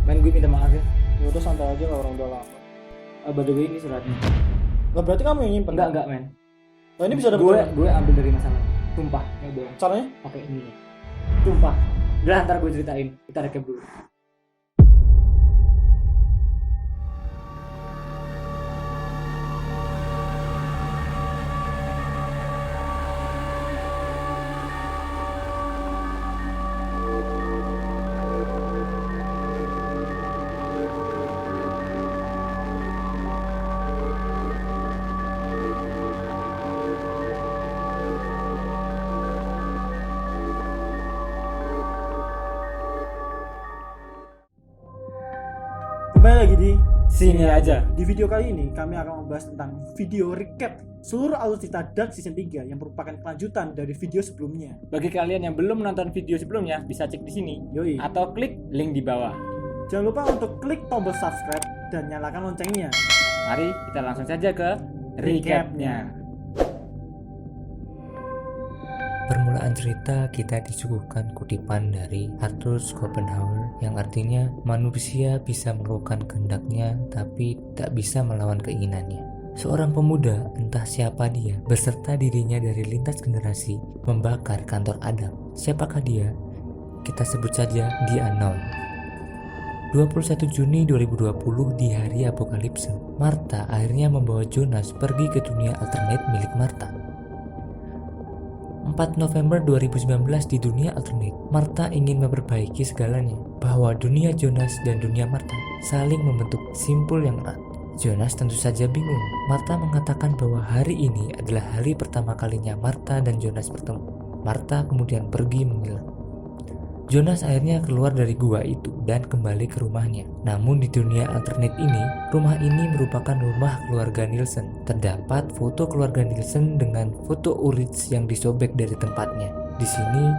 Men, gue minta maaf ya. Ya udah santai aja lah, orang udah lama. By the way, ini suratnya. Lah berarti kamu yang nyimpen? Enggak men. Lah ini bisa Gue dapat ambil dari masalah. Tumpah, ya bohong. caranya? Pakai ini nih. Tumpah. Udah, ntar gue ceritain. Kita recap dulu. Kembali lagi di Sini aja. Di video kali ini kami akan membahas tentang video recap seluruh alur cerita Dark Season 3 yang merupakan kelanjutan dari video sebelumnya. Bagi kalian yang belum nonton video sebelumnya, bisa cek di sini Yoi. atau klik link di bawah. Jangan lupa untuk klik tombol subscribe dan nyalakan loncengnya. Mari kita langsung saja ke recapnya. Permulaan cerita kita disuguhkan kutipan dari Arthur Schopenhauer yang artinya manusia bisa melakukan kehendaknya tapi tak bisa melawan keinginannya. Seorang pemuda, entah siapa dia, beserta dirinya dari lintas generasi membakar kantor Adam. Siapakah dia? Kita sebut saja dia Anon. 21 Juni 2020 di hari apokalipse, Martha akhirnya membawa Jonas pergi ke dunia alternate milik Martha. 4 November 2019 di dunia alternate, Martha ingin memperbaiki segalanya, bahwa dunia Jonas dan dunia Martha saling membentuk simpul yang erat. Jonas tentu saja bingung. Martha mengatakan bahwa hari ini adalah hari pertama kalinya Martha dan Jonas bertemu. Martha kemudian pergi menghilang. Jonas akhirnya keluar dari gua itu dan kembali ke rumahnya. Namun di dunia alternate ini, rumah ini merupakan rumah keluarga Nielsen. Terdapat foto keluarga Nielsen dengan foto Ulrich yang disobek dari tempatnya. Di sini,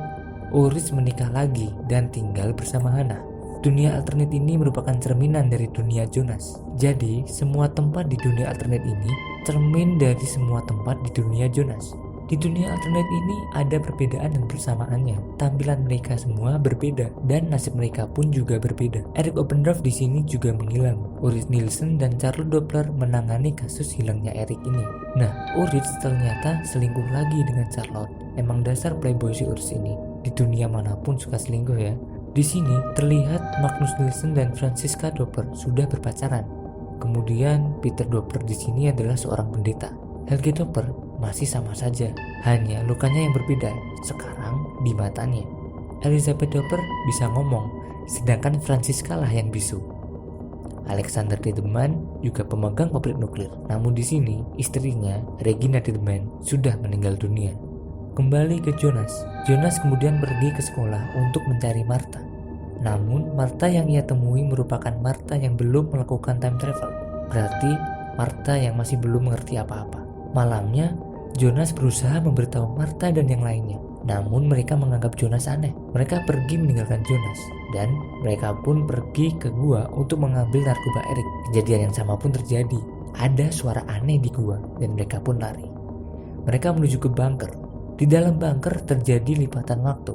Ulrich menikah lagi dan tinggal bersama Hannah. Dunia alternate ini merupakan cerminan dari dunia Jonas. Jadi, semua tempat di dunia alternate ini cermin dari semua tempat di dunia Jonas. Di dunia alternate ini ada perbedaan dan persamaannya. Tampilan mereka semua berbeda dan nasib mereka pun juga berbeda. Eric Oppendorf di sini juga menghilang. Ulrich Nielsen dan Charlotte Doppler menangani kasus hilangnya Eric ini. Nah, Ulrich ternyata selingkuh lagi dengan Charlotte. Emang dasar playboy si Ulrich ini. Di dunia manapun suka selingkuh ya. Di sini terlihat Magnus Nielsen dan Franziska Doppler sudah berpacaran. Kemudian Peter Doppler di sini adalah seorang pendeta. Helge Doppler masih sama saja, hanya lukanya yang berbeda, sekarang di matanya. Elizabeth Doppler bisa ngomong, sedangkan Franziska lah yang bisu. Alexander Tiedemann juga pemegang pabrik nuklir, namun di sini istrinya, Regina Tiedemann, sudah meninggal dunia. Kembali ke Jonas. Jonas kemudian pergi ke sekolah untuk mencari Martha. Namun Martha yang ia temui merupakan Martha yang belum melakukan time travel. Berarti Martha yang masih belum mengerti apa-apa. Malamnya, Jonas berusaha memberitahu Martha dan yang lainnya. Namun mereka menganggap Jonas aneh. Mereka pergi meninggalkan Jonas. Dan mereka pun pergi ke gua untuk mengambil narkoba Eric. Kejadian yang sama pun terjadi. Ada suara aneh di gua dan mereka pun lari. Mereka menuju ke bunker. Di dalam bunker terjadi lipatan waktu.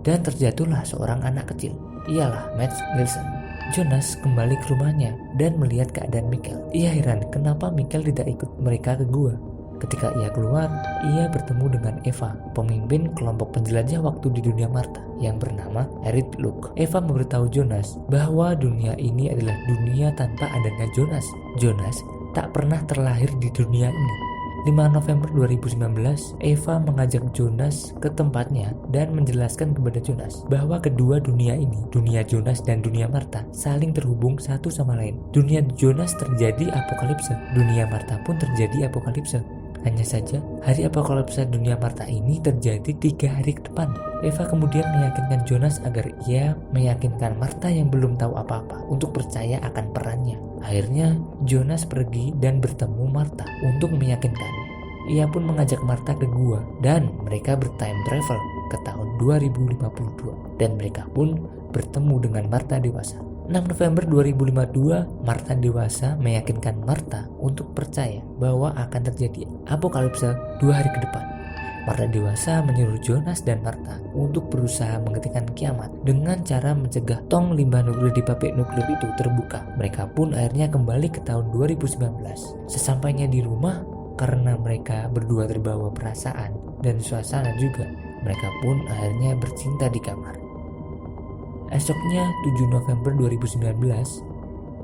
Dan terjatuhlah seorang anak kecil. Ialah Mads Nielsen. Jonas kembali ke rumahnya dan melihat keadaan Mikkel. Ia heran kenapa Mikkel tidak ikut mereka ke gua. Ketika ia keluar, ia bertemu dengan Eva, pemimpin kelompok penjelajah waktu di dunia Martha yang bernama Erit Luke. Eva memberitahu Jonas bahwa dunia ini adalah dunia tanpa adanya Jonas. Jonas tak pernah terlahir di dunia ini. 5 November 2019, Eva mengajak Jonas ke tempatnya dan menjelaskan kepada Jonas bahwa kedua dunia ini, dunia Jonas dan dunia Martha, saling terhubung satu sama lain. Dunia Jonas terjadi apokalipse, dunia Martha pun terjadi apokalipse. Hanya saja, hari apokalipse dunia Martha ini terjadi 3 hari ke depan. Eva kemudian meyakinkan Jonas agar ia meyakinkan Martha yang belum tahu apa-apa untuk percaya akan perannya. Akhirnya, Jonas pergi dan bertemu Martha untuk meyakinkannya. Ia pun mengajak Martha ke gua dan mereka bertime travel ke tahun 2052 dan mereka pun bertemu dengan Martha dewasa. 6 November 2052, Martha dewasa meyakinkan Martha untuk percaya bahwa akan terjadi apokalipse 2 hari ke depan. Marta dewasa menyuruh Jonas dan Marta untuk berusaha menghentikan kiamat dengan cara mencegah tong limbah nuklir di pabrik nuklir itu terbuka. Mereka pun akhirnya kembali ke tahun 2019. Sesampainya di rumah, karena mereka berdua terbawa perasaan dan suasana juga, mereka pun akhirnya bercinta di kamar. Esoknya 7 November 2019,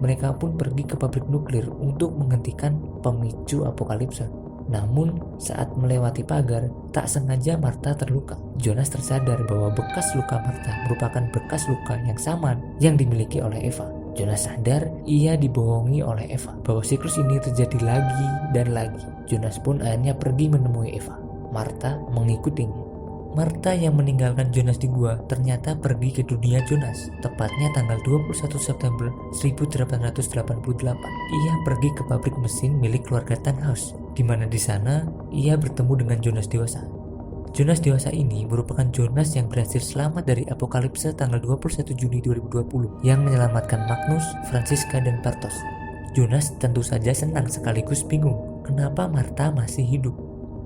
mereka pun pergi ke pabrik nuklir untuk menghentikan pemicu apokalipsa. Namun saat melewati pagar, tak sengaja Marta terluka. Jonas tersadar bahwa bekas luka Marta merupakan bekas luka yang sama yang dimiliki oleh Eva. Jonas sadar ia dibohongi oleh Eva, bahwa siklus ini terjadi lagi dan lagi. Jonas pun akhirnya pergi menemui Eva. Marta mengikutinya. Marta yang meninggalkan Jonas di gua ternyata pergi ke dunia Jonas, tepatnya tanggal 21 September 1888. Ia pergi ke pabrik mesin milik keluarga Tannhaus, di mana di sana ia bertemu dengan Jonas dewasa. Jonas dewasa ini merupakan Jonas yang berhasil selamat dari apokalipsa tanggal 21 Juni 2020 yang menyelamatkan Magnus, Franziska, dan Bartosz. Jonas tentu saja senang sekaligus bingung kenapa Marta masih hidup.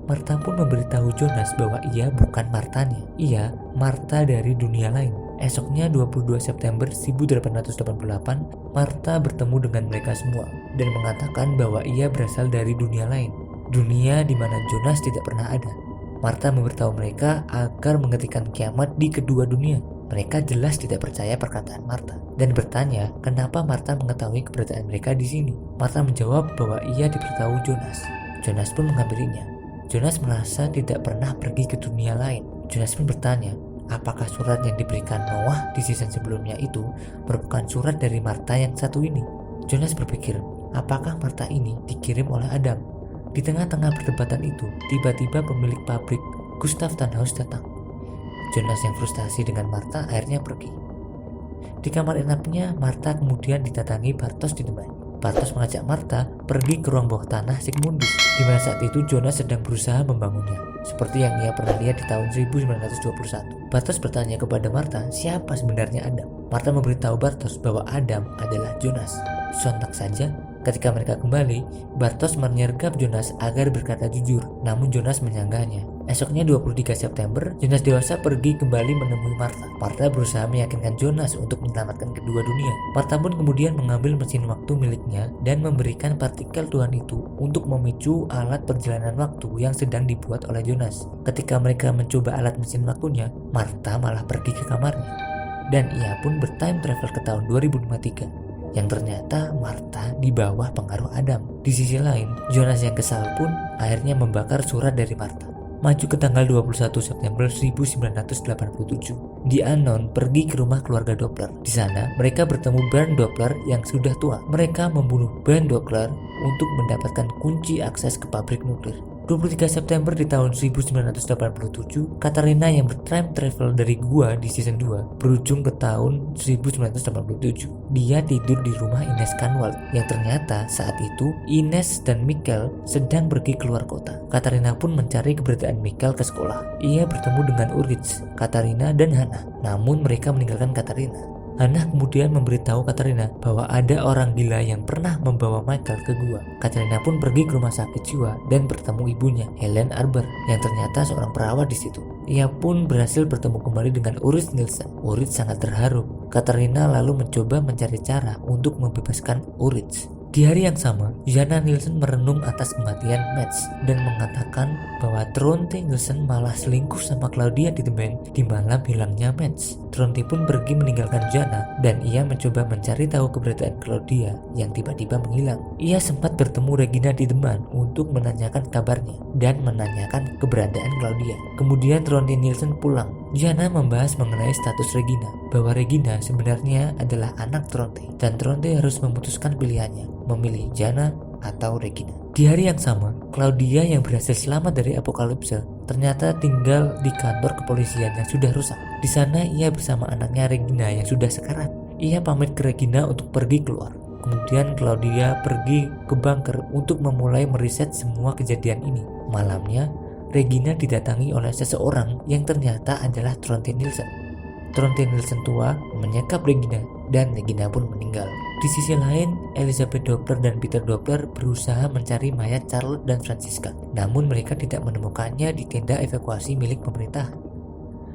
Marta pun memberitahu Jonas bahwa ia bukan Martanya, ia Marta dari dunia lain. Esoknya 22 September 1888, Marta bertemu dengan mereka semua dan mengatakan bahwa ia berasal dari dunia lain, dunia di mana Jonas tidak pernah ada. Marta memberitahu mereka agar menghentikan kiamat di kedua dunia. Mereka jelas tidak percaya perkataan Marta dan bertanya kenapa Marta mengetahui keberadaan mereka di sini. Marta menjawab bahwa ia diberitahu Jonas. Jonas pun menghampirinya. Jonas merasa tidak pernah pergi ke dunia lain. Jonas pun bertanya, apakah surat yang diberikan Noah di season sebelumnya itu merupakan surat dari Marta yang satu ini? Jonas berpikir, apakah Marta ini dikirim oleh Adam? Di tengah-tengah perdebatan itu, tiba-tiba pemilik pabrik, Gustav Tannhaus, datang. Jonas yang frustasi dengan Marta akhirnya pergi. Di kamar inapnya, Marta kemudian didatangi Bartosz di depan. Bartosz mengajak Marta pergi ke ruang bawah tanah Sigmundus, di mana saat itu Jonas sedang berusaha membangunnya, seperti yang ia pernah lihat di tahun 1921. Bartosz bertanya kepada Marta siapa sebenarnya Adam. Marta memberitahu Bartosz bahwa Adam adalah Jonas. Sontak saja, ketika mereka kembali, Bartosz menyergap Jonas agar berkata jujur, namun Jonas menyanggahnya. Esoknya 23 September, Jonas dewasa pergi kembali menemui Marta. Marta berusaha meyakinkan Jonas untuk menyelamatkan kedua dunia. Marta pun kemudian mengambil mesin waktu miliknya dan memberikan partikel Tuhan itu untuk memicu alat perjalanan waktu yang sedang dibuat oleh Jonas. Ketika mereka mencoba alat mesin waktunya, Marta malah pergi ke kamarnya. Dan ia pun bertime travel ke tahun 2053. Yang ternyata Marta di bawah pengaruh Adam. Di sisi lain, Jonas yang kesal pun akhirnya membakar surat dari Marta. Maju ke tanggal 21 September 1987. Di Anon pergi ke rumah keluarga Doppler. Di sana mereka bertemu Bernd Doppler yang sudah tua. Mereka membunuh Bernd Doppler untuk mendapatkan kunci akses ke pabrik nuklir. 23 September di tahun 1987, Katarina yang bertime travel dari gua di season 2 berujung ke tahun 1987. Dia tidur di rumah Ines Kanwald yang ternyata saat itu Ines dan Mikkel sedang pergi keluar kota. Katarina pun mencari keberadaan Mikkel ke sekolah. Ia bertemu dengan Ulrich, Katarina, dan Hannah. Namun mereka meninggalkan Katarina. Hannah kemudian memberitahu Katarina bahwa ada orang gila yang pernah membawa Michael ke gua. Katarina pun pergi ke rumah sakit jiwa dan bertemu ibunya, Helen Arber, yang ternyata seorang perawat di situ. Ia pun berhasil bertemu kembali dengan Ulrich Nielsen. Ulrich sangat terharu. Katarina lalu mencoba mencari cara untuk membebaskan Ulrich. Di hari yang sama, Jana Nielsen merenung atas kematian Mats dan mengatakan bahwa Tronte Nielsen malah selingkuh sama Claudia di The Band di malam hilangnya Mats. Tronte pun pergi meninggalkan Jana dan ia mencoba mencari tahu keberadaan Claudia yang tiba-tiba menghilang. Ia sempat bertemu Regina di depan untuk menanyakan kabarnya dan menanyakan keberadaan Claudia. Kemudian Tronte Nielsen pulang. Jana membahas mengenai status Regina, bahwa Regina sebenarnya adalah anak Tronte dan Tronte harus memutuskan pilihannya, memilih Jana atau Regina. Di hari yang sama, Claudia yang berhasil selamat dari apokalipsa ternyata tinggal di kantor kepolisian yang sudah rusak. Di sana ia bersama anaknya Regina yang sudah sekarat. Ia pamit ke Regina untuk pergi keluar. Kemudian Claudia pergi ke bunker untuk memulai meriset semua kejadian ini. Malamnya, Regina didatangi oleh seseorang yang ternyata adalah Tronte Nielsen. Tronte Nielsen tua menyekap Regina dan Regina pun meninggal. Di sisi lain, Elizabeth Doppler dan Peter Doppler berusaha mencari mayat Charlotte dan Franziska, namun mereka tidak menemukannya di tenda evakuasi milik pemerintah.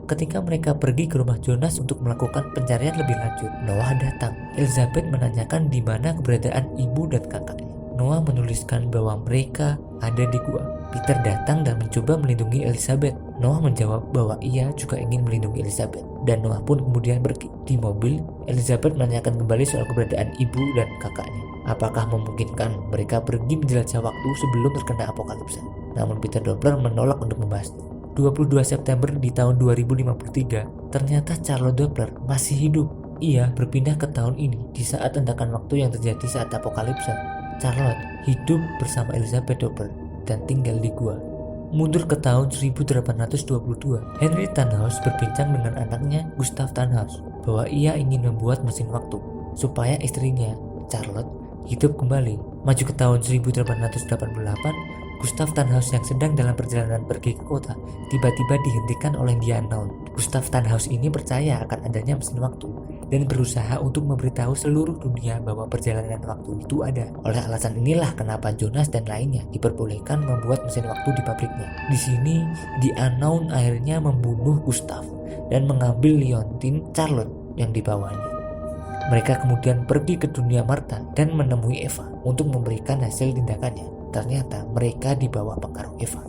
Ketika mereka pergi ke rumah Jonas untuk melakukan pencarian lebih lanjut, Noah datang. Elizabeth menanyakan di mana keberadaan ibu dan kakaknya. Noah menuliskan bahwa mereka ada di gua. Peter datang dan mencoba melindungi Elizabeth. Noah menjawab bahwa ia juga ingin melindungi Elizabeth, dan Noah pun kemudian pergi. Di mobil, Elizabeth menanyakan kembali soal keberadaan ibu dan kakaknya. Apakah memungkinkan mereka pergi menjelajah waktu sebelum terkena apokalipsa? Namun Peter Doppler menolak untuk membahasnya. 22 September di tahun 2053, ternyata Charlotte Doppler masih hidup. Ia berpindah ke tahun ini di saat hentakan waktu yang terjadi saat apokalipsa. Charlotte hidup bersama Elizabeth Doppler dan tinggal di gua. Mundur ke tahun 1822, Henry Tannhaus berbincang dengan anaknya Gustav Tannhaus bahwa ia ingin membuat mesin waktu supaya istrinya, Charlotte, hidup kembali. Maju ke tahun 1888, Gustav Tannhaus yang sedang dalam perjalanan pergi ke kota tiba-tiba dihentikan oleh The Unknown. Gustav Tannhaus ini percaya akan adanya mesin waktu dan berusaha untuk memberitahu seluruh dunia bahwa perjalanan waktu itu ada. Oleh alasan inilah kenapa Jonas dan lainnya diperbolehkan membuat mesin waktu di pabriknya. Di sini, The Unknown akhirnya membunuh Gustav dan mengambil liontin Charlotte yang dibawanya. Mereka kemudian pergi ke dunia Martha dan menemui Eva untuk memberikan hasil tindakannya. Ternyata mereka di bawah pengaruh Eva.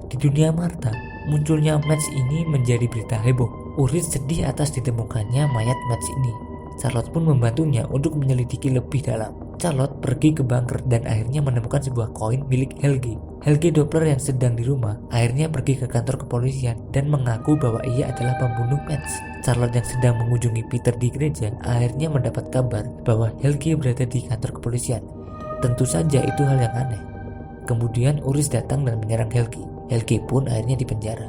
Di dunia Martha, munculnya Mads ini menjadi berita heboh. Uris sedih atas ditemukannya mayat Mads ini. Charlotte pun membantunya untuk menyelidiki lebih dalam. Charlotte pergi ke bunker dan akhirnya menemukan sebuah koin milik Helge. Helge Doppler yang sedang di rumah akhirnya pergi ke kantor kepolisian dan mengaku bahwa ia adalah pembunuh Mads. Charlotte yang sedang mengunjungi Peter di gereja akhirnya mendapat kabar bahwa Helge berada di kantor kepolisian. Tentu saja itu hal yang aneh. Kemudian Uris datang dan menyerang Helge. Helge pun akhirnya dipenjara.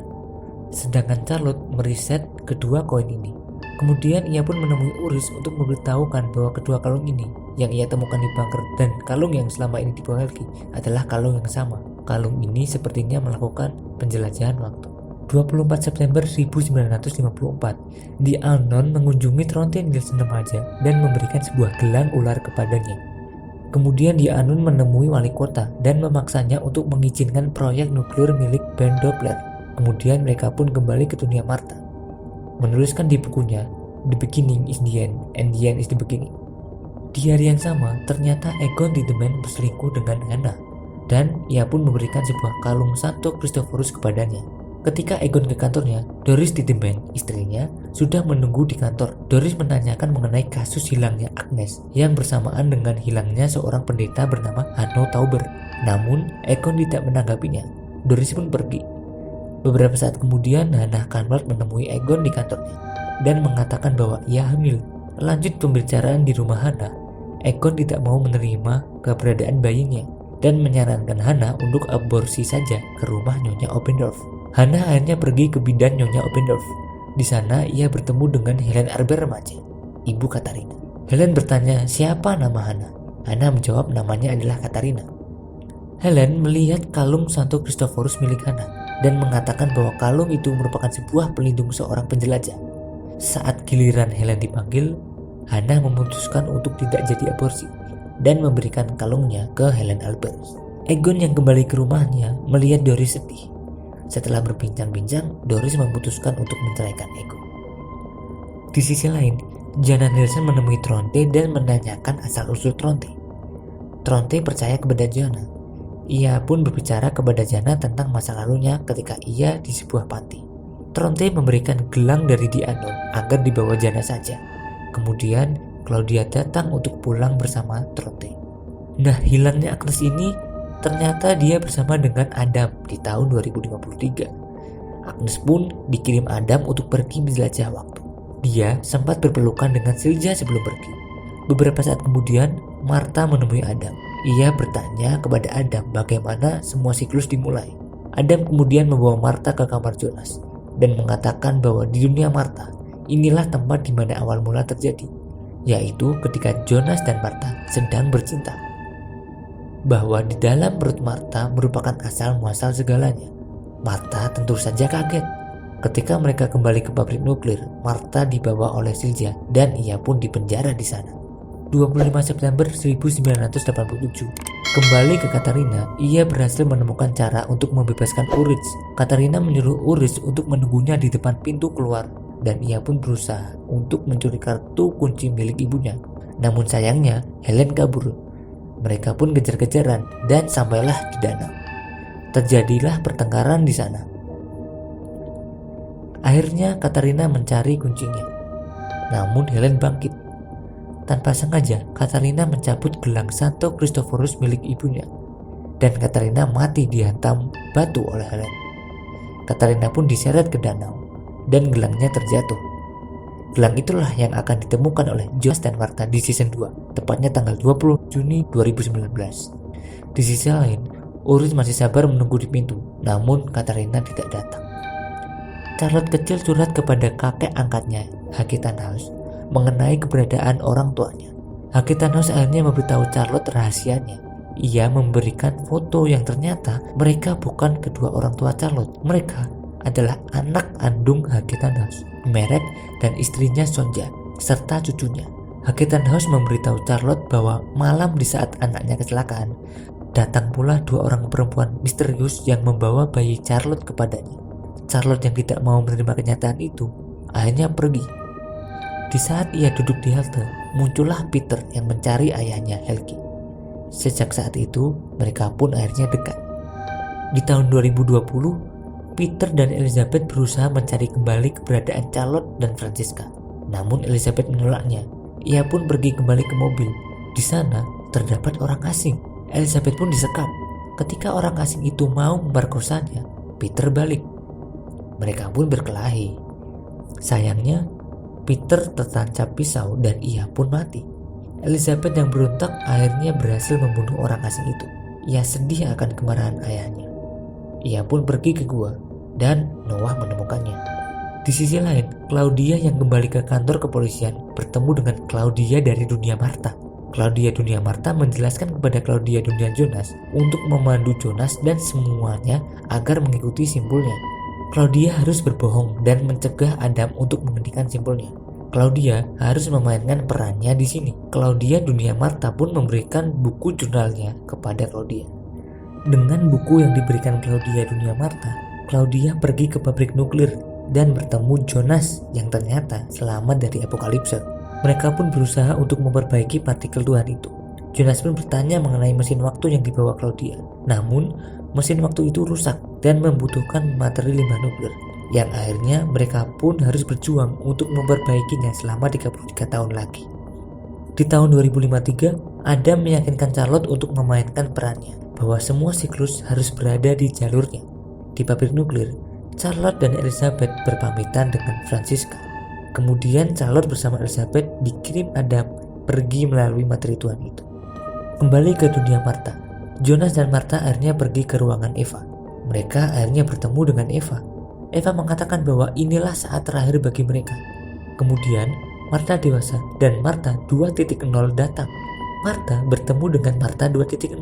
Sedangkan Charlotte meriset kedua koin ini. Kemudian ia pun menemui Uris untuk memberitahukan bahwa kedua kalung ini yang ia temukan di bunker dan kalung yang selama ini dibawa Helge adalah kalung yang sama. Kalung ini sepertinya melakukan penjelajahan waktu. 24 September 1954, The Unknown mengunjungi Tronte Nielsen remaja dan memberikan sebuah gelang ular kepadanya. Kemudian The Unknown menemui wali kota dan memaksanya untuk mengizinkan proyek nuklir milik Ben Doppler. Kemudian mereka pun kembali ke dunia Martha. Menuliskan di bukunya, The Beginning is the End and the End is the Beginning. Di hari yang sama, ternyata Egon Tiedemann berselingkuh dengan Hannah dan ia pun memberikan sebuah kalung Santo Christophorus kepadanya. Ketika Egon ke kantornya, Doris Tiedemann, istrinya, sudah menunggu di kantor. Doris menanyakan mengenai kasus hilangnya Agnes yang bersamaan dengan hilangnya seorang pendeta bernama Hanno Tauber. Namun, Egon tidak menanggapinya. Doris pun pergi. Beberapa saat kemudian, Hannah Kahnwald menemui Egon di kantornya dan mengatakan bahwa ia hamil. Lanjut pembicaraan di rumah Hannah, Egon tidak mau menerima keberadaan bayinya dan menyarankan Hannah untuk aborsi saja ke rumah Nyonya Oppendorf. Hannah akhirnya pergi ke bidan Nyonya Oppendorf. Di sana ia bertemu dengan Helen Arber remaja, ibu Katarina. Helen bertanya siapa nama Hannah. Hannah menjawab namanya adalah Katarina. Helen melihat kalung Santo Christophorus milik Hannah dan mengatakan bahwa kalung itu merupakan sebuah pelindung seorang penjelajah. Saat giliran Helen dipanggil, Hannah memutuskan untuk tidak jadi aborsi dan memberikan kalungnya ke Helen Albers. Egon yang kembali ke rumahnya melihat Doris sedih. Setelah berbincang-bincang, Doris memutuskan untuk menceraikan Egon. Di sisi lain, Jana Nielsen menemui Tronte dan menanyakan asal-usul Tronte. Tronte percaya kepada Jana. Ia pun berbicara kepada Jana tentang masa lalunya ketika ia di sebuah panti. Tronte memberikan gelang dari The Unknown agar dibawa Jana saja. Kemudian, Claudia datang untuk pulang bersama Tronte. Nah, hilangnya Agnes ini ternyata dia bersama dengan Adam di tahun 2053. Agnes pun dikirim Adam untuk pergi menjelajah waktu. Dia sempat berpelukan dengan Silja sebelum pergi. Beberapa saat kemudian, Martha menemui Adam. Ia bertanya kepada Adam bagaimana semua siklus dimulai. Adam kemudian membawa Martha ke kamar Jonas dan mengatakan bahwa di dunia Martha, inilah tempat di mana awal mula terjadi, yaitu ketika Jonas dan Martha sedang bercinta. Bahwa di dalam perut Martha merupakan asal muasal segalanya. Martha tentu saja kaget. Ketika mereka kembali ke pabrik nuklir, Martha dibawa oleh Silja dan ia pun dipenjara di sana. 25 September 1987. Kembali ke Katarina, ia berhasil menemukan cara untuk membebaskan Ulrich. Katarina menyuruh Ulrich untuk menunggunya di depan pintu keluar, dan ia pun berusaha untuk mencuri kartu kunci milik ibunya. Namun sayangnya, Helen kabur. Mereka pun kejar-kejaran dan sampailah di danau. Terjadilah pertengkaran di sana. Akhirnya Katarina mencari kuncinya. Namun Helen bangkit. Tanpa sengaja, Katarina mencabut gelang Santo Christophorus milik ibunya, dan Katarina mati dihantam batu oleh Helen. Katarina pun diseret ke danau, dan gelangnya terjatuh. Gelang itulah yang akan ditemukan oleh Jonas dan Martha di season 2, tepatnya tanggal 20 Juni 2019. Di sisi lain, Ulrich masih sabar menunggu di pintu, namun Katarina tidak datang. Charlotte kecil curhat kepada kakek angkatnya, Haki Tannhaus, mengenai keberadaan orang tuanya. Haki Tannhaus akhirnya memberitahu Charlotte rahasianya. Ia memberikan foto yang ternyata mereka bukan kedua orang tua Charlotte. Mereka adalah anak kandung Haki Tannhaus, Meret, dan istrinya Sonja, serta cucunya. Haki Tannhaus memberitahu Charlotte bahwa malam di saat anaknya kecelakaan, datang pula dua orang perempuan misterius yang membawa bayi Charlotte kepadanya. Charlotte yang tidak mau menerima kenyataan itu akhirnya pergi. Di saat ia duduk di halte, muncullah Peter yang mencari ayahnya Helgi. Sejak saat itu, mereka pun akhirnya dekat. Di tahun 2020, Peter dan Elizabeth berusaha mencari kembali keberadaan Charlotte dan Franziska. Namun Elizabeth menolaknya. Ia pun pergi kembali ke mobil. Di sana terdapat orang asing. Elizabeth pun disekap. Ketika orang asing itu mau memperkosanya, Peter balik. Mereka pun berkelahi. Sayangnya, Peter tertancap pisau dan ia pun mati. Elizabeth yang berontak akhirnya berhasil membunuh orang asing itu. Ia sedih akan kemarahan ayahnya. Ia pun pergi ke gua dan Noah menemukannya. Di sisi lain, Claudia yang kembali ke kantor kepolisian bertemu dengan Claudia dari dunia Martha. Claudia dunia Martha menjelaskan kepada Claudia dunia Jonas untuk memandu Jonas dan semuanya agar mengikuti simpulnya. Claudia harus berbohong dan mencegah Adam untuk menghentikan simpulnya. Claudia harus memainkan perannya di sini. Claudia dunia Martha pun memberikan buku jurnalnya kepada Claudia. Dengan buku yang diberikan Claudia dunia Martha, Claudia pergi ke pabrik nuklir dan bertemu Jonas yang ternyata selamat dari apokalipse. Mereka pun berusaha untuk memperbaiki partikel Tuhan itu. Jonas pun bertanya mengenai mesin waktu yang dibawa Claudia. Namun, mesin waktu itu rusak dan membutuhkan materi limbah nuklir, yang akhirnya mereka pun harus berjuang untuk memperbaikinya selama 33 tahun lagi. Di tahun 2053, Adam meyakinkan Charlotte untuk memainkan perannya, bahwa semua siklus harus berada di jalurnya. Di pabrik nuklir, Charlotte dan Elizabeth berpamitan dengan Franziska. Kemudian Charlotte bersama Elizabeth dikirim Adam pergi melalui materi Tuhan itu. Kembali ke dunia Martha, Jonas dan Martha akhirnya pergi ke ruangan Eva. Mereka akhirnya bertemu dengan Eva. Eva mengatakan bahwa inilah saat terakhir bagi mereka. Kemudian Martha dewasa dan Martha 2.0 datang. Martha bertemu dengan Martha 2.0.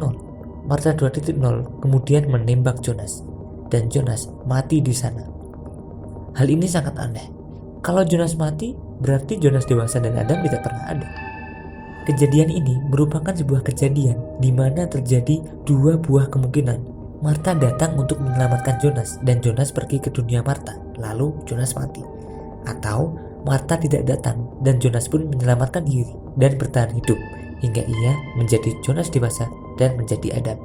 Martha 2.0 kemudian menembak Jonas, dan Jonas mati di sana. Hal ini sangat aneh. Kalau Jonas mati, berarti Jonas dewasa dan Adam tidak pernah ada. Kejadian ini merupakan sebuah kejadian di mana terjadi dua buah kemungkinan. Martha datang untuk menyelamatkan Jonas dan Jonas pergi ke dunia Martha, lalu Jonas mati. Atau Martha tidak datang dan Jonas pun menyelamatkan diri dan bertahan hidup hingga ia menjadi Jonas dewasa dan menjadi Adam.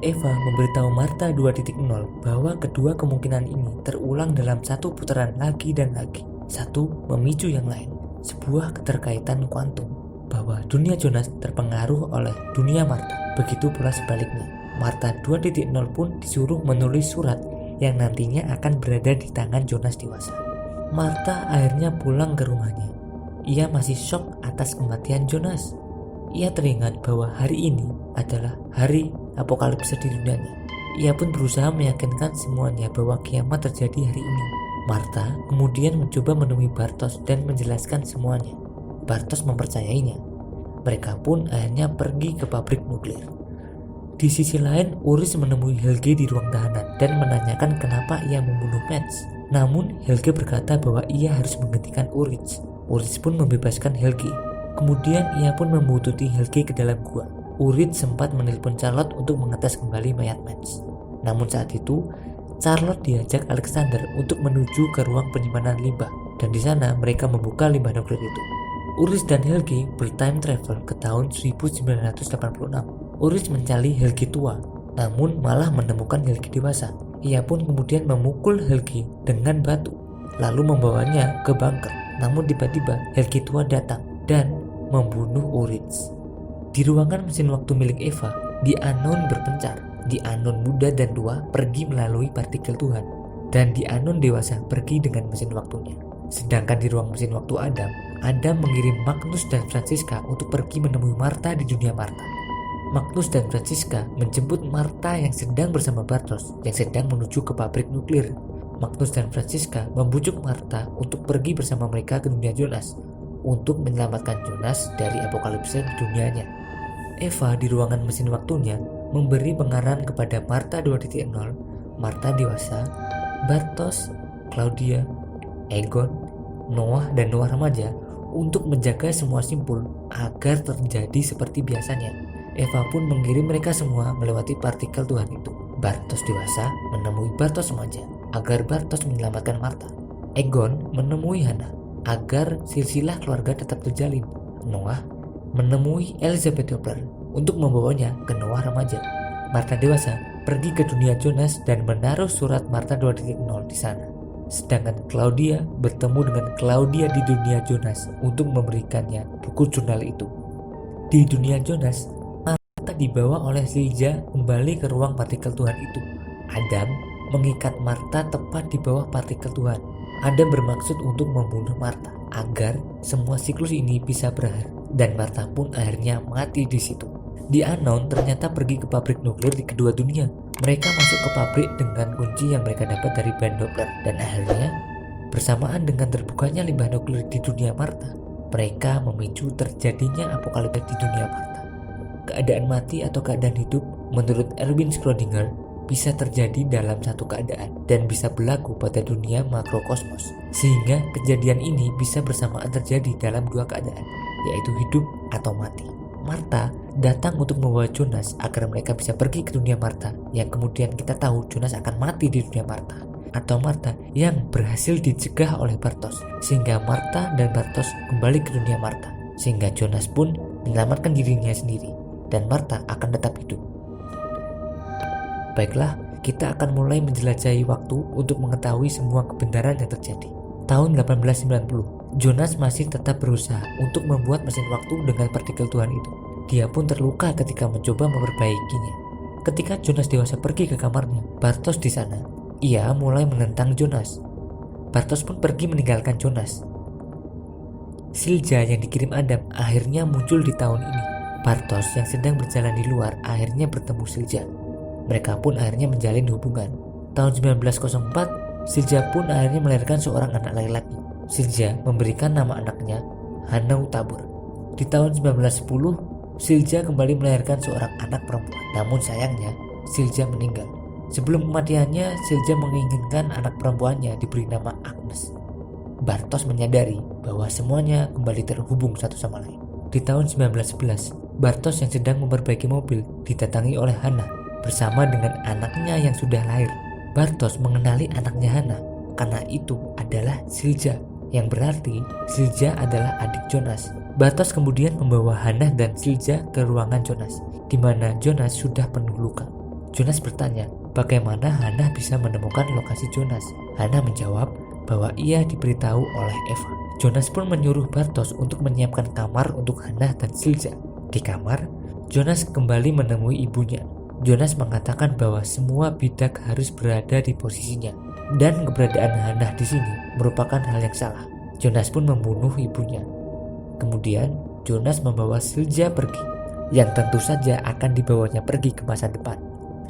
Eva memberitahu Martha 2.0 bahwa kedua kemungkinan ini terulang dalam satu putaran lagi dan lagi. Satu memicu yang lain, sebuah keterkaitan kuantum, bahwa dunia Jonas terpengaruh oleh dunia Martha. Begitu pula sebaliknya, Martha 2.0 pun disuruh menulis surat yang nantinya akan berada di tangan Jonas dewasa. Martha akhirnya pulang ke rumahnya. Ia masih shock atas kematian Jonas. Ia teringat bahwa hari ini adalah hari apokalipse di dunianya. Ia pun berusaha meyakinkan semuanya bahwa kiamat terjadi hari ini. Martha kemudian mencoba menemui Bartosz dan menjelaskan semuanya. Bartosz mempercayainya. Mereka pun akhirnya pergi ke pabrik nuklir. Di sisi lain, Ulrich menemui Helge di ruang tahanan dan menanyakan kenapa ia membunuh Mads. Namun Helge berkata bahwa ia harus menghentikan Ulrich. Ulrich pun membebaskan Helge. Kemudian ia pun membuntuti Helgi ke dalam gua. Urid sempat menelpon Charlotte untuk mengetes kembali mayat Mads. Namun saat itu, Charlotte diajak Alexander untuk menuju ke ruang penyimpanan limbah, dan di sana mereka membuka limbah nuklir itu. Ulrich dan Helgi bertime travel ke tahun 1986. Ulrich mencari Helgi tua, namun malah menemukan Helgi dewasa. Ia pun kemudian memukul Helgi dengan batu, lalu membawanya ke bunker. Namun tiba-tiba Helgi tua datang dan membunuh Ulrich. Di ruangan mesin waktu milik Eva, Di Anon berpencar. Di Anon muda dan tua pergi melalui partikel Tuhan, dan Di Anon dewasa pergi dengan mesin waktunya. Sedangkan di ruang mesin waktu Adam mengirim Magnus dan Francisca untuk pergi menemui Martha di dunia Martha. Magnus dan Francisca menjemput Martha yang sedang bersama Bartos yang sedang menuju ke pabrik nuklir. Magnus dan Francisca membujuk Martha untuk pergi bersama mereka ke dunia Jonas untuk menyelamatkan Jonas dari apokalipse di dunianya. Eva di ruangan mesin waktunya memberi pengarahan kepada Martha 2.0, Martha dewasa, Bartos, Claudia, Egon, Noah dan Noah remaja untuk menjaga semua simpul agar terjadi seperti biasanya. Eva pun mengirim mereka semua melewati partikel Tuhan itu. Bartos dewasa menemui Bartos remaja agar Bartos menyelamatkan Martha. Egon menemui Hannah agar silsilah keluarga tetap terjalin. Noah menemui Elizabeth Doppler untuk membawanya ke Noah remaja. Martha dewasa pergi ke dunia Jonas dan menaruh surat Martha 2.0 di sana. Sedangkan Claudia bertemu dengan Claudia di dunia Jonas untuk memberikannya buku jurnal itu. Di dunia Jonas, Martha dibawa oleh Silja kembali ke ruang partikel Tuhan itu. Adam mengikat Martha tepat di bawah partikel Tuhan. Adam bermaksud untuk membunuh Martha agar semua siklus ini bisa berakhir, dan Martha pun akhirnya mati di situ. Di Anon ternyata pergi ke pabrik nuklir di kedua dunia. Mereka masuk ke pabrik dengan kunci yang mereka dapat dari ban Doppler, dan akhirnya bersamaan dengan terbukanya limbah nuklir di dunia Martha, mereka memicu terjadinya apokalipse di dunia Martha. Keadaan mati atau keadaan hidup menurut Erwin Schrödinger bisa terjadi dalam satu keadaan dan bisa berlaku pada dunia makrokosmos, sehingga kejadian ini bisa bersamaan terjadi dalam dua keadaan, yaitu hidup atau mati. Martha datang untuk membawa Jonas agar mereka bisa pergi ke dunia Martha, yang kemudian kita tahu Jonas akan mati di dunia Martha, atau Martha yang berhasil dicegah oleh Bartos, sehingga Martha dan Bartos kembali ke dunia Martha, sehingga Jonas pun menyelamatkan dirinya sendiri dan Martha akan tetap hidup. Baiklah, kita akan mulai menjelajahi waktu untuk mengetahui semua kebenaran yang terjadi. Tahun 1890, Jonas masih tetap berusaha untuk membuat mesin waktu dengan partikel Tuhan itu. Dia pun terluka ketika mencoba memperbaikinya. Ketika Jonas dewasa pergi ke kamarnya, Bartos di sana. Ia mulai menentang Jonas. Bartos pun pergi meninggalkan Jonas. Silja yang dikirim Adam akhirnya muncul di tahun ini. Bartos yang sedang berjalan di luar akhirnya bertemu Silja. Mereka pun akhirnya menjalin hubungan. Tahun 1904, Silja pun akhirnya melahirkan seorang anak laki-laki. Silja memberikan nama anaknya Hanau Tabur. Di tahun 1910, Silja kembali melahirkan seorang anak perempuan. Namun sayangnya, Silja meninggal. Sebelum kematiannya, Silja menginginkan anak perempuannya diberi nama Agnes. Bartos menyadari bahwa semuanya kembali terhubung satu sama lain. Di tahun 1911, Bartos yang sedang memperbaiki mobil didatangi oleh Hannah bersama dengan anaknya yang sudah lahir. Bartos mengenali anaknya Hannah karena itu adalah Silja, yang berarti Silja adalah adik Jonas. Bartos kemudian membawa Hannah dan Silja ke ruangan Jonas, di mana Jonas sudah penuh luka. Jonas bertanya bagaimana Hannah bisa menemukan lokasi Jonas. Hannah menjawab bahwa ia diberitahu oleh Eva. Jonas pun menyuruh Bartos untuk menyiapkan kamar untuk Hannah dan Silja. Di kamar, Jonas kembali menemui ibunya. Jonas mengatakan bahwa semua bidak harus berada di posisinya, dan keberadaan Hannah di sini merupakan hal yang salah. Jonas pun membunuh ibunya. Kemudian Jonas membawa Silja pergi, yang tentu saja akan dibawanya pergi ke masa depan.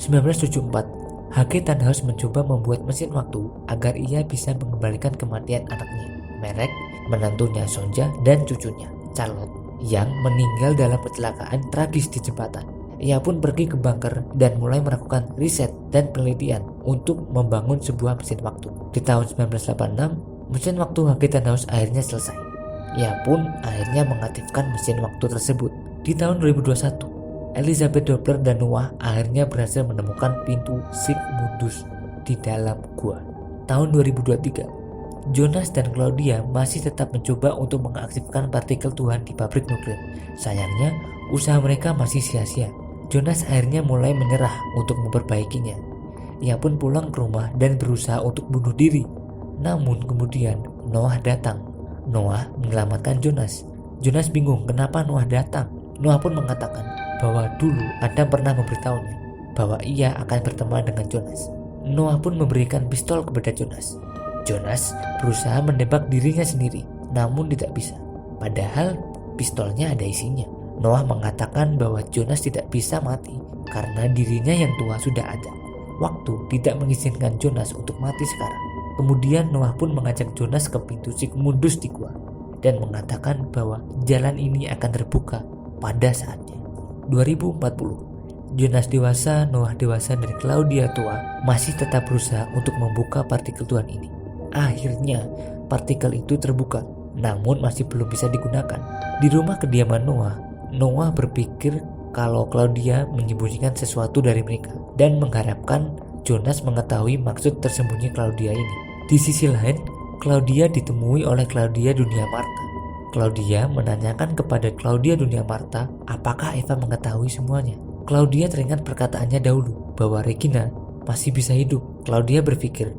1974, H.G. Tannhaus mencoba membuat mesin waktu agar ia bisa mengembalikan kematian anaknya, Marek, menantunya Sonja, dan cucunya, Charlotte, yang meninggal dalam kecelakaan tragis di jembatan. Ia pun pergi ke bunker dan mulai melakukan riset dan penelitian untuk membangun sebuah mesin waktu. Di tahun 1986, mesin waktu H.G. Tannhaus akhirnya selesai. Ia pun akhirnya mengaktifkan mesin waktu tersebut. Di tahun 2021, Elizabeth Doppler dan Noah akhirnya berhasil menemukan pintu Sigmundus di dalam gua. Tahun 2023, Jonas dan Claudia masih tetap mencoba untuk mengaktifkan partikel Tuhan di pabrik nuklir. Sayangnya, usaha mereka masih sia-sia. Jonas akhirnya mulai menyerah untuk memperbaikinya. Ia pun pulang ke rumah dan berusaha untuk bunuh diri. Namun kemudian Noah datang. Noah menyelamatkan Jonas. Jonas bingung kenapa Noah datang. Noah pun mengatakan bahwa dulu Adam pernah memberitahunya bahwa ia akan berteman dengan Jonas. Noah pun memberikan pistol kepada Jonas. Jonas berusaha menembak dirinya sendiri, namun tidak bisa. Padahal pistolnya ada isinya. Noah mengatakan bahwa Jonas tidak bisa mati karena dirinya yang tua sudah ada. Waktu tidak mengizinkan Jonas untuk mati sekarang. Kemudian Noah pun mengajak Jonas ke pintu Sigmundus di gua dan mengatakan bahwa jalan ini akan terbuka pada saatnya. 2040, Jonas dewasa, Noah dewasa, dan Claudia tua masih tetap berusaha untuk membuka partikel Tuhan ini. Akhirnya partikel itu terbuka, namun masih belum bisa digunakan. Di rumah kediaman Noah, Noah berpikir kalau Claudia menyembunyikan sesuatu dari mereka dan mengharapkan Jonas mengetahui maksud tersembunyi Claudia ini. Di sisi lain, Claudia ditemui oleh Claudia Dunia Marta. Claudia menanyakan kepada Claudia Dunia Marta apakah Eva mengetahui semuanya. Claudia teringat perkataannya dahulu bahwa Regina masih bisa hidup. Claudia berpikir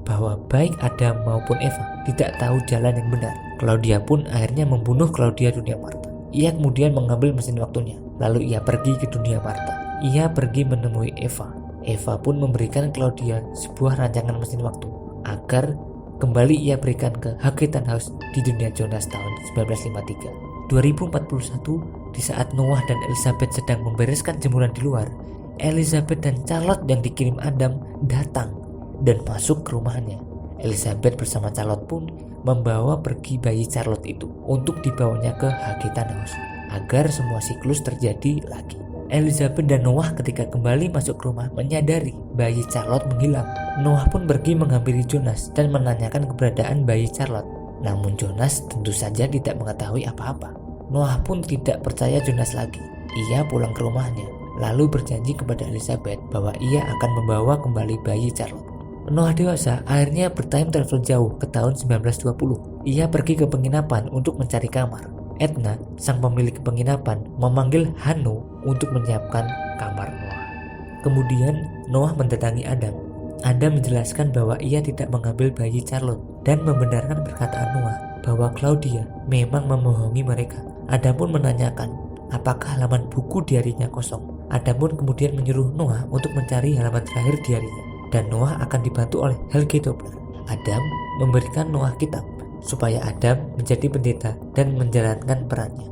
bahwa baik Adam maupun Eva tidak tahu jalan yang benar. Claudia pun akhirnya membunuh Claudia Dunia Marta. Ia kemudian mengambil mesin waktunya, lalu ia pergi ke Dunia Marta. Ia pergi menemui Eva. Eva pun memberikan Claudia sebuah rancangan mesin waktu agar kembali ia berikan ke Haggeton House di dunia Jonas tahun 1953. 2041, di saat Noah dan Elizabeth sedang membereskan jemuran di luar, Elizabeth dan Charlotte yang dikirim Adam datang dan masuk ke rumahnya. Elizabeth bersama Charlotte pun membawa pergi bayi Charlotte itu untuk dibawanya ke Haggeton House agar semua siklus terjadi lagi. Elizabeth dan Noah ketika kembali masuk ke rumah menyadari bayi Charlotte menghilang. Noah pun pergi menghampiri Jonas dan menanyakan keberadaan bayi Charlotte. Namun Jonas tentu saja tidak mengetahui apa-apa. Noah pun tidak percaya Jonas lagi. Ia pulang ke rumahnya, lalu berjanji kepada Elizabeth bahwa ia akan membawa kembali bayi Charlotte. Noah dewasa akhirnya bertime travel jauh ke tahun 1920. Ia pergi ke penginapan untuk mencari kamar. Edna, sang pemilik penginapan, memanggil Hanno untuk menyiapkan kamar Noah. Kemudian Noah mendatangi Adam. Adam menjelaskan bahwa ia tidak mengambil bayi Charlotte dan membenarkan perkataan Noah bahwa Claudia memang membohongi mereka. Adam pun menanyakan apakah halaman buku diarinya kosong. Adam pun kemudian menyuruh Noah untuk mencari halaman terakhir diarinya dan Noah akan dibantu oleh Helge Doppler. Adam memberikan Noah kitab supaya Adam menjadi pendeta dan menjalankan perannya.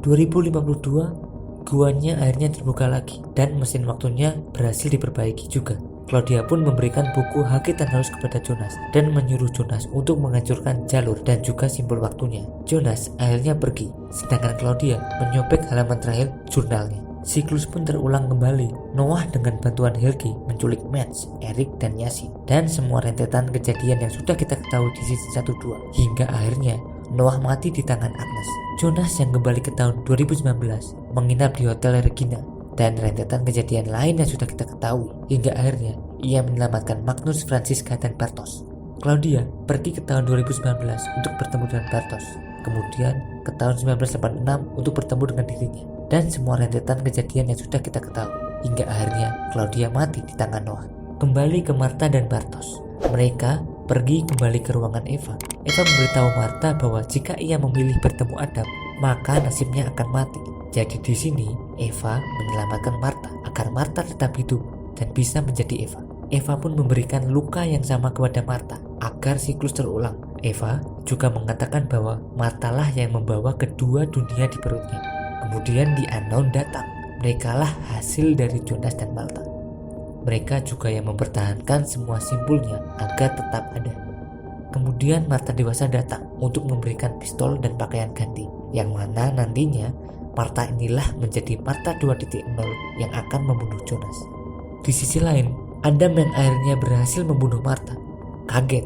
2052, guanya akhirnya terbuka lagi dan mesin waktunya berhasil diperbaiki juga. Claudia pun memberikan buku Haggeton House kepada Jonas dan menyuruh Jonas untuk menghancurkan jalur dan juga simbol waktunya. Jonas akhirnya pergi, sedangkan Claudia menyobek halaman terakhir jurnalnya. Siklus pun terulang kembali. Noah dengan bantuan Helge menculik Mads, Eric, dan Yasin, dan semua rentetan kejadian yang sudah kita ketahui di season 1-2 hingga akhirnya Noah mati di tangan Agnes. Jonas yang kembali ke tahun 2019 menginap di Hotel Regina, dan rentetan kejadian lain yang sudah kita ketahui hingga akhirnya ia menyelamatkan Magnus, Franziska, dan Bartosz. Claudia pergi ke tahun 2019 untuk bertemu dengan Bartosz, kemudian ke tahun 1986 untuk bertemu dengan dirinya, dan semua rentetan kejadian yang sudah kita ketahui hingga akhirnya Claudia mati di tangan Noah. Kembali ke Marta dan Bartosz. Mereka pergi kembali ke ruangan Eva. Eva memberitahu Marta bahwa jika ia memilih bertemu Adam, maka nasibnya akan mati. Jadi di sini Eva menyelamatkan Marta agar Marta tetap hidup dan bisa menjadi Eva. Eva pun memberikan luka yang sama kepada Marta agar siklus terulang. Eva juga mengatakan bahwa Marta lah yang membawa kedua dunia di perutnya. Kemudian di Unknown datang. Mereka lah hasil dari Jonas dan Marta. Mereka juga yang mempertahankan semua simpulnya agar tetap ada. Kemudian Marta dewasa datang untuk memberikan pistol dan pakaian ganti, yang mana nantinya Marta inilah menjadi Marta 2.0 yang akan membunuh Jonas. Di sisi lain, Adam yang akhirnya berhasil membunuh Marta kaget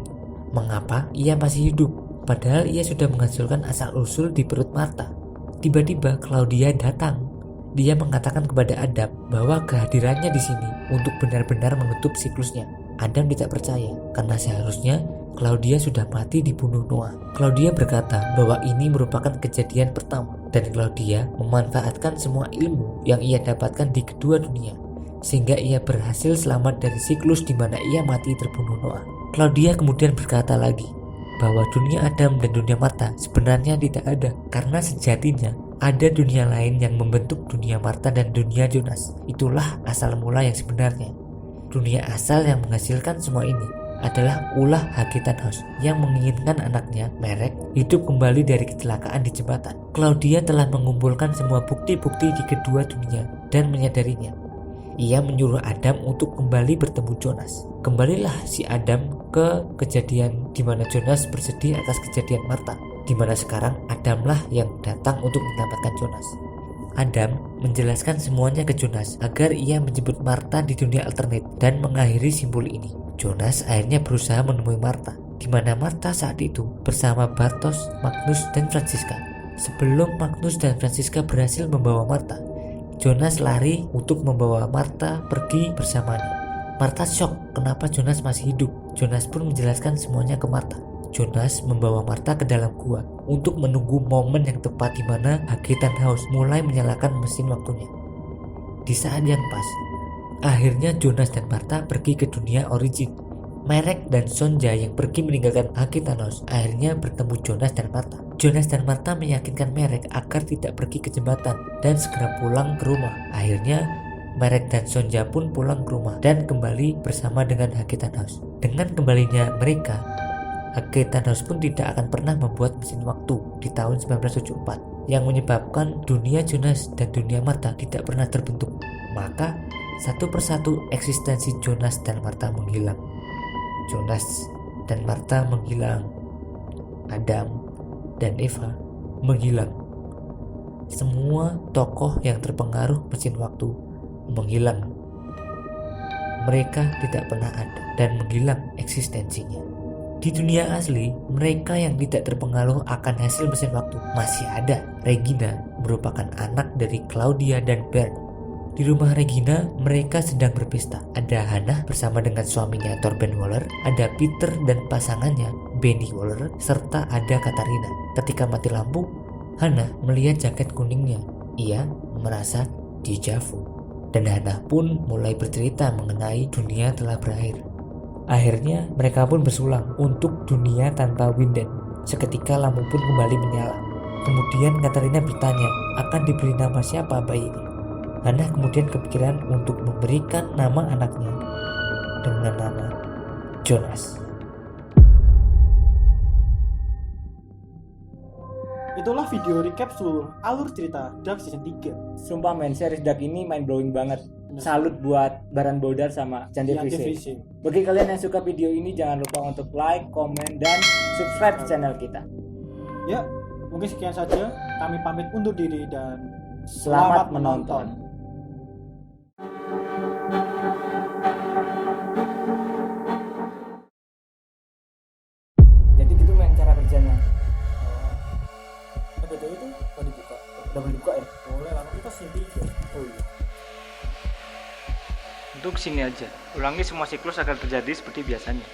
mengapa ia masih hidup, padahal ia sudah menghancurkan asal-usul di perut Martha. Tiba-tiba Claudia datang. Dia mengatakan kepada Adam bahwa kehadirannya di sini untuk benar-benar menutup siklusnya. Adam tidak percaya karena seharusnya Claudia sudah mati dibunuh Noah. Claudia berkata bahwa ini merupakan kejadian pertama dan Claudia memanfaatkan semua ilmu yang ia dapatkan di kedua dunia sehingga ia berhasil selamat dari siklus di mana ia mati terbunuh Noah. Claudia kemudian berkata lagi bahwa dunia Adam dan dunia Martha sebenarnya tidak ada karena sejatinya ada dunia lain yang membentuk dunia Martha dan dunia Jonas. Itulah asal mula yang sebenarnya. Dunia asal yang menghasilkan semua ini adalah ulah Hakitanhos yang menginginkan anaknya, Merek, hidup kembali dari kecelakaan di jembatan. Claudia telah mengumpulkan semua bukti-bukti di kedua dunia dan menyadarinya. Ia menyuruh Adam untuk kembali bertemu Jonas. Kembalilah si Adam ke kejadian di mana Jonas bersedih atas kejadian Martha, di mana sekarang Adamlah yang datang untuk menyelamatkan Jonas. Adam menjelaskan semuanya ke Jonas agar ia menjemput Martha di dunia alternate dan mengakhiri simbol ini. Jonas akhirnya berusaha menemui Martha, di mana Martha saat itu bersama Bartos, Magnus, dan Francisca. Sebelum Magnus dan Francisca berhasil membawa Martha, Jonas lari untuk membawa Martha pergi bersamanya. Martha shock kenapa Jonas masih hidup. Jonas pun menjelaskan semuanya ke Martha. Jonas membawa Martha ke dalam gua untuk menunggu momen yang tepat di mana Hakitanhos mulai menyalakan mesin waktunya. Di saat yang pas, akhirnya Jonas dan Martha pergi ke dunia origin. Merek dan Sonja yang pergi meninggalkan Hakitanhos akhirnya bertemu Jonas dan Martha. Jonas dan Martha meyakinkan Merek agar tidak pergi ke jembatan dan segera pulang ke rumah. Akhirnya Merek dan Sonja pun pulang ke rumah dan kembali bersama dengan Hakitanhos. Dengan kembalinya mereka, Hakitanhos pun tidak akan pernah membuat mesin waktu di tahun 1974 yang menyebabkan dunia Jonas dan dunia Martha tidak pernah terbentuk. Maka satu persatu eksistensi Jonas dan Martha menghilang. Jonas dan Martha menghilang. Adam dan Eva menghilang. Semua tokoh yang terpengaruh mesin waktu menghilang. Mereka tidak pernah ada dan menghilang eksistensinya. Di dunia asli, mereka yang tidak terpengaruh akan hasil mesin waktu masih ada. Regina merupakan anak dari Claudia dan Bert. Di rumah Regina, mereka sedang berpesta. Ada Hannah bersama dengan suaminya Torben Waller, ada Peter dan pasangannya Benny Waller, serta ada Katarina. Ketika mati lampu, Hannah melihat jaket kuningnya. Ia merasa deja vu. Dan Hannah pun mulai bercerita mengenai dunia telah berakhir. Akhirnya mereka pun bersulang untuk dunia tanpa Winden. Seketika lampu pun kembali menyala. Kemudian Katarina bertanya, akan diberi nama siapa bayi ini? Hannah kemudian kepikiran untuk memberikan nama anaknya dengan nama Jonas. Itulah video recap seluruh alur cerita Dark Season 3. Sumpah men, series Dark ini mind blowing banget. Salut buat Baran Bodar sama Jan Devise. Bagi kalian yang suka video ini, jangan lupa untuk like, komen, dan subscribe channel kita. Ya, mungkin sekian saja. Kami pamit undur diri dan Selamat menonton. Jadi gitu men cara kerjanya. Betul itu udah dibuka. Udah boleh buka ya? Boleh lah, kita sini. Oh iya. Untuk sini aja, ulangi semua siklus agar terjadi seperti biasanya.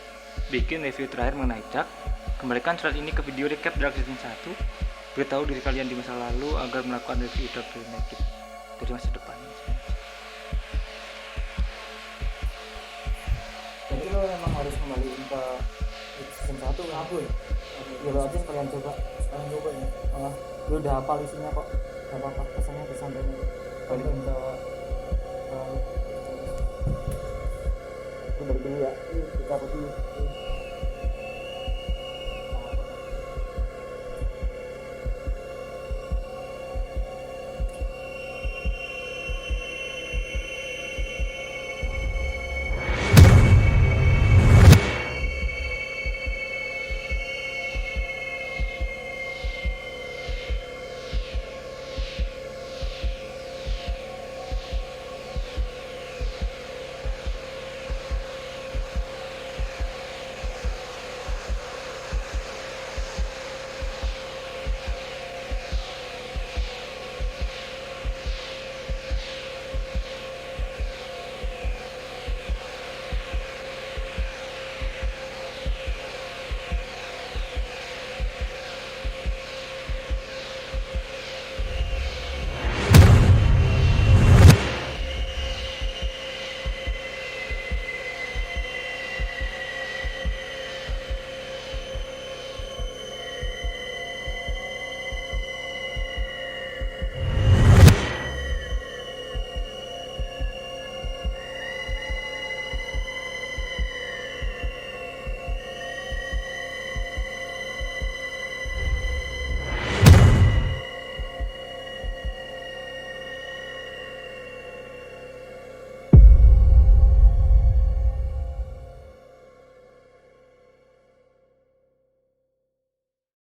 Bikin review terakhir mengenai Dark. Kembalikan surat ini ke video recap Dark Season 1. Beritahu diri kalian di masa lalu agar melakukan review Dark Season dari masa depan. Jadi lo memang harus kembaliin ke season 1 aku ya? Ya lo aja sekalian coba. Sekarang coba ya. Lo udah hafal isinya kok. Gak apa-apa, pesannya disampaikan. Balikin